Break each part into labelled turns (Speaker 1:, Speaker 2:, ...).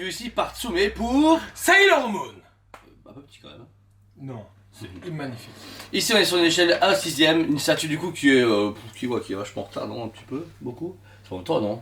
Speaker 1: vu ici par Tsume pour...
Speaker 2: Sailor Moon.
Speaker 1: Un peu petit quand même.
Speaker 2: Non, c'est magnifique.
Speaker 1: Ici on est sur une échelle 1/6, une statue du coup qui est vachement en retard, non? Un petit peu, beaucoup. Ça fait longtemps, non?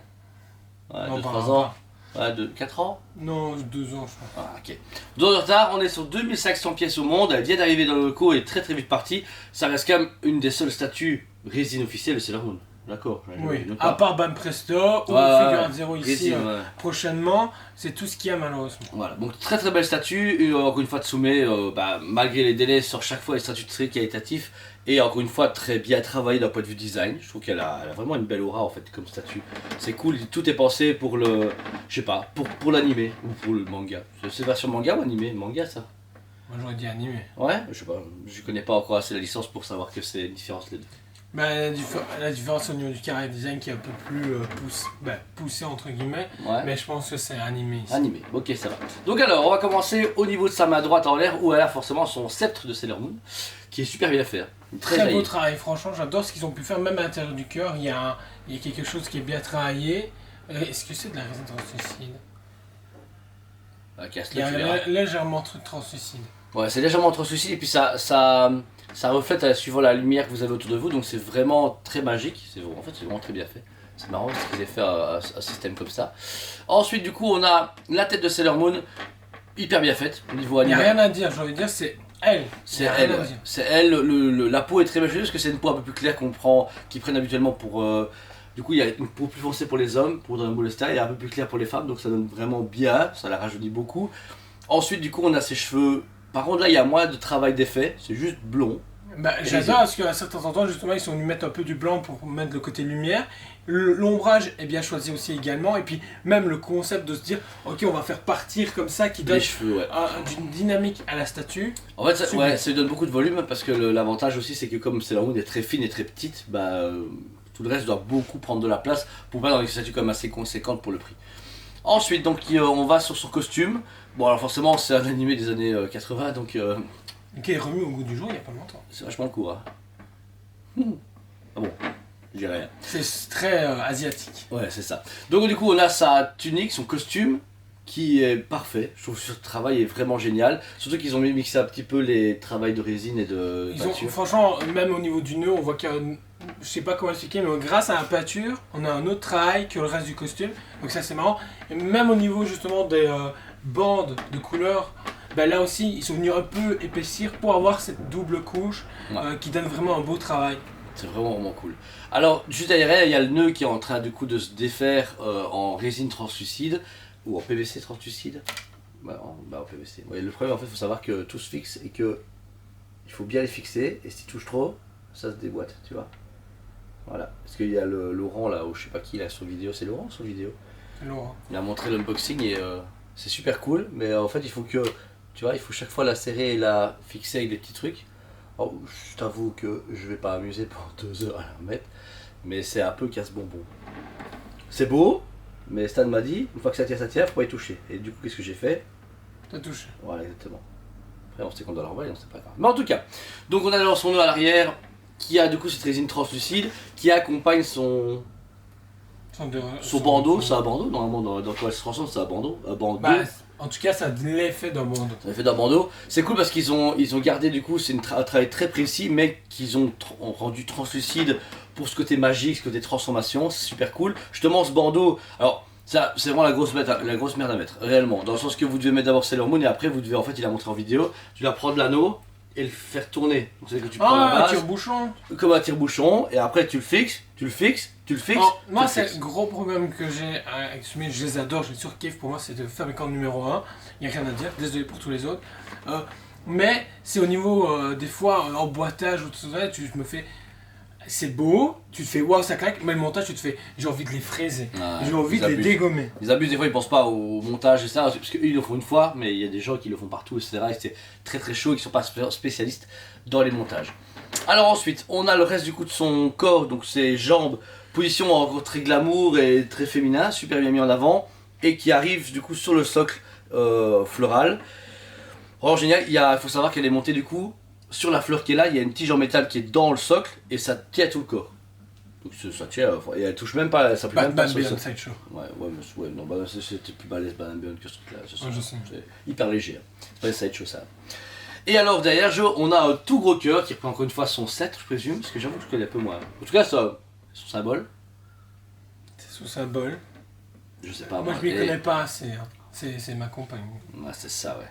Speaker 1: Ouais,
Speaker 2: Non,
Speaker 1: 2-3 ans. Ouais, 4 ans?
Speaker 2: Non, 2 ans, je crois.
Speaker 1: Ah, ok. 2 ans de retard, on est sur 2500 pièces au monde, elle vient d'arriver dans le locaux et est très vite partie. Ça reste quand même une des seules statues résine officielles de Sailor Moon. D'accord.
Speaker 2: Oui, à part Bam Presto ou Figure Zero ici prochainement, c'est tout ce qu'il y a malheureusement.
Speaker 1: Voilà, donc très belle statue, encore une fois Tsume, malgré les délais, sort chaque fois des statues très qualitatives et encore une fois très bien travaillée d'un point de vue design. Je trouve qu'elle a vraiment une belle aura en fait comme statue. C'est cool, tout est pensé pour le, je sais pas, pour l'animé ou pour le manga. C'est version manga ou animé? Manga ça?
Speaker 2: Moi j'aurais dit animé.
Speaker 1: Ouais, je sais pas, je connais pas encore assez la licence pour savoir que c'est une différence les deux.
Speaker 2: La différence au niveau du carré design qui est un peu plus poussé entre guillemets,
Speaker 1: ouais.
Speaker 2: Mais je pense que c'est animé ici.
Speaker 1: Animé, ok ça va. Donc alors on va commencer au niveau de sa main droite en l'air où elle a forcément son sceptre de Sailor Moon qui est super bien fait.
Speaker 2: Très beau travail, franchement j'adore ce qu'ils ont pu faire même à l'intérieur du cœur, il y a quelque chose qui est bien travaillé. Est-ce que c'est de la résine translucide? Il y a légèrement translucide.
Speaker 1: Ouais, c'est légèrement translucide et puis ça reflète suivant la lumière que vous avez autour de vous, donc c'est vraiment très magique, en fait c'est vraiment très bien fait. C'est marrant ce qu'ils aient fait un système comme ça. Ensuite du coup on a la tête de Sailor Moon, hyper bien faite au niveau animal.
Speaker 2: Il n'y a rien à dire, j'ai envie de dire c'est elle.
Speaker 1: C'est elle, ouais. C'est elle, la peau est très bien choisie parce que c'est une peau un peu plus claire qu'ils prennent habituellement pour... Du coup il y a une peau plus foncée pour les hommes, pour Dragon Ball Star, et un peu plus claire pour les femmes, donc ça donne vraiment bien, ça la rajeunit beaucoup. Ensuite du coup on a ses cheveux. Par contre là il y a moins de travail d'effet, c'est juste blond.
Speaker 2: J'adore parce qu'à certains endroits justement ils sont venus mettre un peu du blanc pour mettre le côté lumière. L'ombrage est bien choisi aussi également et puis même le concept de se dire ok on va faire partir comme ça qui donne d'une dynamique à la statue.
Speaker 1: En fait ça lui donne beaucoup de volume parce que l'avantage aussi c'est que comme Sailor Moon est très fine et très petite, tout le reste doit beaucoup prendre de la place pour pas dans une statue quand même assez conséquente pour le prix. Ensuite donc on va sur son costume. Bon alors forcément c'est un animé des années 80 donc...
Speaker 2: Qui est remis au goût du jour il n'y a pas longtemps.
Speaker 1: C'est vachement court hein. Ah bon, je dirais rien.
Speaker 2: C'est très asiatique.
Speaker 1: Ouais c'est ça. Donc du coup on a sa tunique, son costume qui est parfait. Je trouve que ce travail est vraiment génial. Surtout qu'ils ont mixé un petit peu les travails de résine et de peinture.
Speaker 2: Franchement même au niveau du nœud on voit qu'il y a je sais pas comment expliquer, mais grâce à la peinture, on a un autre travail que le reste du costume. Donc ça c'est marrant. Et même au niveau justement des bandes de couleurs, là aussi ils sont venus un peu épaissir pour avoir cette double couche qui donne vraiment un beau travail.
Speaker 1: C'est vraiment cool. Alors juste derrière elle, il y a le nœud qui est en train du coup de se défaire en résine translucide ou en PVC translucide. En PVC. Ouais, le problème en fait il faut savoir que tout se fixe et que il faut bien les fixer et si tu touches trop, ça se déboîte, tu vois. Voilà, parce qu'il y a Laurent là, ou je sais pas qui là sur vidéo, c'est Laurent sur vidéo.
Speaker 2: Laurent.
Speaker 1: Il a montré l'unboxing et c'est super cool, mais en fait il faut que, tu vois, il faut chaque fois la serrer et la fixer avec des petits trucs. Alors, je t'avoue que je vais pas amuser pendant 2 heures à la remettre, mais c'est un peu casse-bonbon. C'est beau, mais Stan m'a dit, une fois que ça tient, faut pas y toucher. Et du coup qu'est-ce que j'ai fait?
Speaker 2: T'as touché.
Speaker 1: Voilà, exactement. Après on sait qu'on doit la renvoyer, on sait pas grave. Mais en tout cas, donc on a alors son nœud à l'arrière, qui a du coup cette résine translucide qui accompagne son bandeau. C'est un bandeau normalement dans quoi elle se transforme, c'est un bandeau.
Speaker 2: En tout cas ça a l'effet d'un bandeau.
Speaker 1: Ça a l'effet d'un bandeau. C'est cool parce qu'ils ont gardé du coup, c'est un travail très précis mais qu'ils ont rendu translucide pour ce côté magique, ce côté transformation, c'est super cool. Justement ce bandeau, alors ça c'est vraiment la grosse merde à mettre, réellement. Dans le sens que vous devez mettre d'abord Sailor Moon et après vous devez, en fait il a montré en vidéo, tu dois prendre l'anneau et le faire tourner. Donc c'est que tu prends la base,
Speaker 2: un tire-bouchon.
Speaker 1: Comme un tire-bouchon, et après tu le fixes.
Speaker 2: Moi c'est le gros problème que j'ai avec Tsume, je les adore, je les surkiffe, pour moi c'est le fabricant numéro 1, il n'y a rien à dire, désolé pour tous les autres. Mais c'est au niveau des fois emboîtage ou tout ça, tu me fais... C'est beau, tu te fais waouh ça claque, mais le montage tu te fais j'ai envie de les fraiser, j'ai envie de les dégommer.
Speaker 1: Ils abusent des fois, ils pensent pas au montage et ça, parce qu'eux ils le font une fois, mais il y a des gens qui le font partout etc. Et c'est très chaud et qui sont pas spécialistes dans les montages. Alors ensuite, on a le reste du coup de son corps, donc ses jambes, position en gros très glamour et très féminin, super bien mis en avant, et qui arrive du coup sur le socle floral. Vraiment génial, il faut savoir qu'elle est montée du coup. Sur la fleur qui est là, il y a une tige en métal qui est dans le socle et ça tient tout le corps. Donc ça tient, et elle touche même pas, ça pue même pas sur le sol.
Speaker 2: Sideshow.
Speaker 1: Ouais, non, bah c'était plus balèze Banana Beyond que ce truc-là.
Speaker 2: Je sais.
Speaker 1: C'est hyper léger. C'est pas les Sideshow ça. Et alors derrière Joe, on a un tout gros cœur qui reprend encore une fois son sceptre, je présume, parce que j'avoue que je connais un peu moins. En tout cas, ça, son symbole.
Speaker 2: C'est son symbole.
Speaker 1: Je sais pas.
Speaker 2: Moi je m'y connais pas assez, hein. C'est ma compagne.
Speaker 1: Ouais, c'est ça, ouais.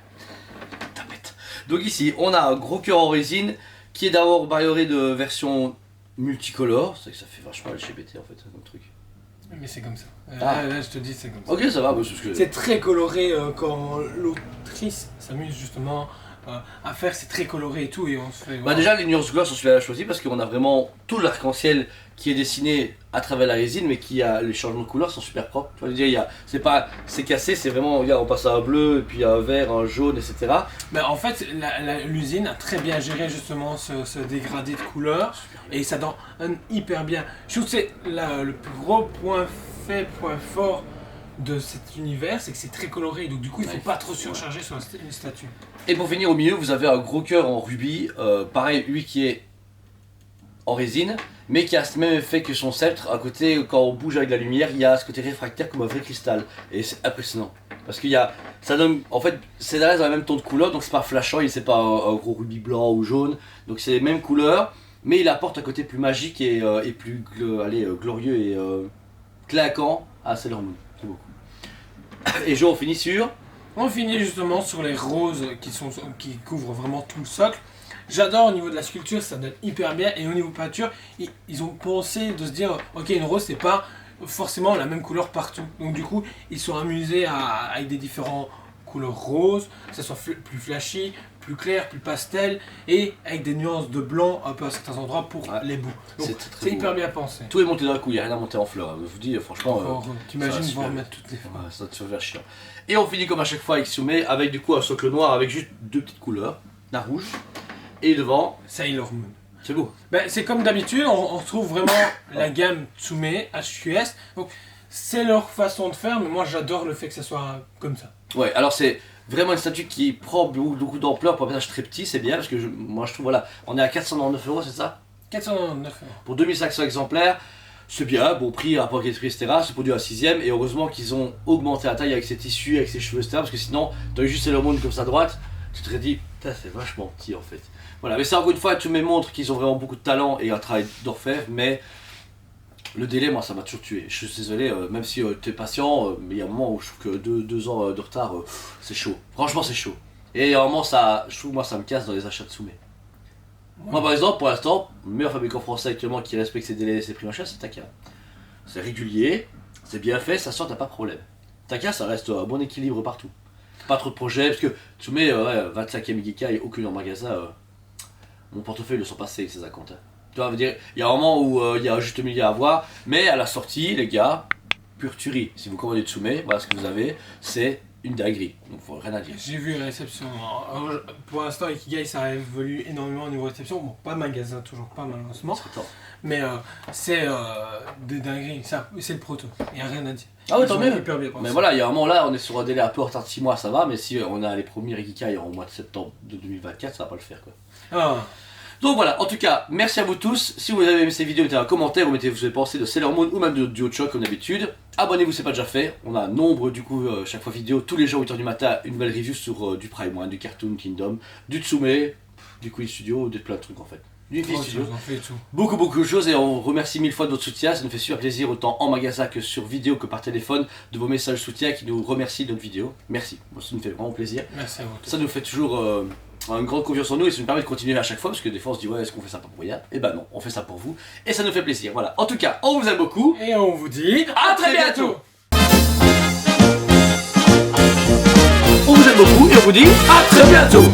Speaker 1: Tapette. Donc ici, on a un gros cœur en résine qui est d'abord bariolé de version multicolore. C'est que ça fait vachement LGBT en fait, comme truc.
Speaker 2: Mais c'est comme ça.
Speaker 1: Ah.
Speaker 2: Là, je te dis, c'est comme ça.
Speaker 1: Ok, ça va, parce que...
Speaker 2: C'est très coloré quand l'autrice s'amuse justement à faire, c'est très coloré et tout, et on se fait...
Speaker 1: Bah déjà, les nuances gloss sont super choisies parce qu'on a vraiment tout l'arc-en-ciel qui est dessiné à travers la résine, mais qui a les changements de couleurs sont super propres. Tu vois, dire, c'est cassé, c'est vraiment, regarde, on passe à un bleu, et puis à un vert, un jaune, etc.
Speaker 2: Mais en fait, l'usine a très bien géré justement ce dégradé de couleurs, et ça donne hyper bien. Je trouve que c'est le plus gros point fort de cet univers, c'est que c'est très coloré, donc du coup il faut pas trop surcharger sur une statue.
Speaker 1: Et pour finir au milieu, vous avez un gros cœur en rubis, pareil, lui qui est en résine, mais qui a ce même effet que son sceptre. À côté, quand on bouge avec la lumière, il y a ce côté réfractaire comme un vrai cristal, et c'est impressionnant. Parce qu'il y a, ça donne, en fait, c'est dans le même ton de couleur, donc c'est pas flashant, et c'est pas un gros rubis blanc ou jaune, donc c'est les mêmes couleurs, mais il apporte un côté plus magique et plus glorieux et claquant à Sailor Moon. C'est beaucoup. Et on finit sur...
Speaker 2: On finit justement sur les roses qui couvrent vraiment tout le socle. J'adore au niveau de la sculpture, ça donne hyper bien, et au niveau peinture, ils ont pensé de se dire, ok, une rose c'est pas forcément la même couleur partout. Donc du coup, ils sont amusés avec des différents couleurs roses, que ça soit plus flashy, plus clair, plus pastel, et avec des nuances de blanc un peu à certains endroits pour les bouts. Donc c'est hyper bien pensé.
Speaker 1: Tout est monté d'un coup, il n'y a rien à monter en fleurs. Je vous dis, franchement.
Speaker 2: T'imagines voir mettre toutes les fleurs.
Speaker 1: Ouais, ça te fait chiant. Et on finit comme à chaque fois avec Tsume, avec du coup un socle noir avec juste deux petites couleurs, la rouge, et devant.
Speaker 2: Sailor Moon.
Speaker 1: C'est beau.
Speaker 2: Ben, c'est comme d'habitude, on retrouve vraiment la gamme Tsume, HQS. Donc c'est leur façon de faire, mais moi j'adore le fait que ça soit comme ça.
Speaker 1: Ouais, alors c'est vraiment une statue qui prend beaucoup d'ampleur pour un personnage très petit, c'est bien parce que moi je trouve, voilà, on est à 499 €, c'est ça?
Speaker 2: 499 €.
Speaker 1: Pour 2500 exemplaires, c'est bien, bon prix, rapport qualité-prix, etc. C'est produit à 6ème, et heureusement qu'ils ont augmenté la taille avec ses tissus, avec ses cheveux, etc. Parce que sinon, t'aurais juste Sailor Moon comme ça à droite, tu te serais dit, putain, c'est vachement petit en fait. Voilà, mais ça encore une fois, tous mes montres qu'ils ont vraiment beaucoup de talent et un travail d'orfèvre, mais le délai, moi, ça m'a toujours tué. Je suis désolé, même si tu es patient, mais il y a un moment où je trouve que 2 ans de retard, c'est chaud. Franchement, c'est chaud. Et il y a un moment, je trouve moi, ça me casse dans les achats de Tsume. Ouais. Moi, par exemple, pour l'instant, le meilleur fabricant français actuellement qui respecte ses délais et ses prix machin, c'est Taka. C'est régulier, c'est bien fait, ça sort, t'as pas de problème. Taka, ça reste un bon équilibre partout. Pas trop de projets, parce que Tsume, 25ème Gekai, aucune en magasin, mon portefeuille le sont passés avec ses acomptes. Tu vois, dire, il y a un moment où il y a un juste milieu à avoir, mais à la sortie, les gars, pure tuerie. Si vous commandez Tsume, voilà ce que vous avez, c'est une dinguerie. Donc faut rien à dire.
Speaker 2: J'ai vu la réception. Alors, pour l'instant, Ikigai ça a évolué énormément au niveau réception. Bon, pas magasin, toujours pas malheureusement. Mais c'est des dingueries. C'est le proto. Il n'y a rien à dire.
Speaker 1: Ah ouais, tant mieux. Mais voilà, il y a un moment là, on est sur un délai un peu en retard de 6 mois, ça va. Mais si on a les premiers Ikigai en mois de septembre de 2024, ça va pas le faire quoi.
Speaker 2: Ah.
Speaker 1: Donc voilà, en tout cas, merci à vous tous. Si vous avez aimé cette vidéo, mettez un commentaire ou mettez vous avez pensé de Sailor Moon ou même de Duo Choc comme d'habitude. Abonnez-vous si c'est pas déjà fait. On a nombre du coup chaque fois vidéo, tous les jours 8h du matin, une nouvelle review sur du Prime One, du Cartoon Kingdom, du Tsume, du Quiz Studio, de plein de trucs en fait. Du Quiz Studio. Beaucoup de choses et on remercie 1000 fois de votre soutien. Ça nous fait super plaisir autant en magasin que sur vidéo que par téléphone de vos messages de soutien qui nous remercient de notre vidéo. Merci, moi ça nous fait vraiment plaisir.
Speaker 2: Merci à vous.
Speaker 1: Ça nous fait toujours une grande confiance en nous et ça nous permet de continuer à chaque fois parce que des fois on se dit ouais est-ce qu'on fait ça pour rien? Et bah non, on fait ça pour vous et ça nous fait plaisir. Voilà, en tout cas on vous aime beaucoup
Speaker 2: et on vous dit à très bientôt.
Speaker 1: On vous aime beaucoup et on vous dit à très bientôt.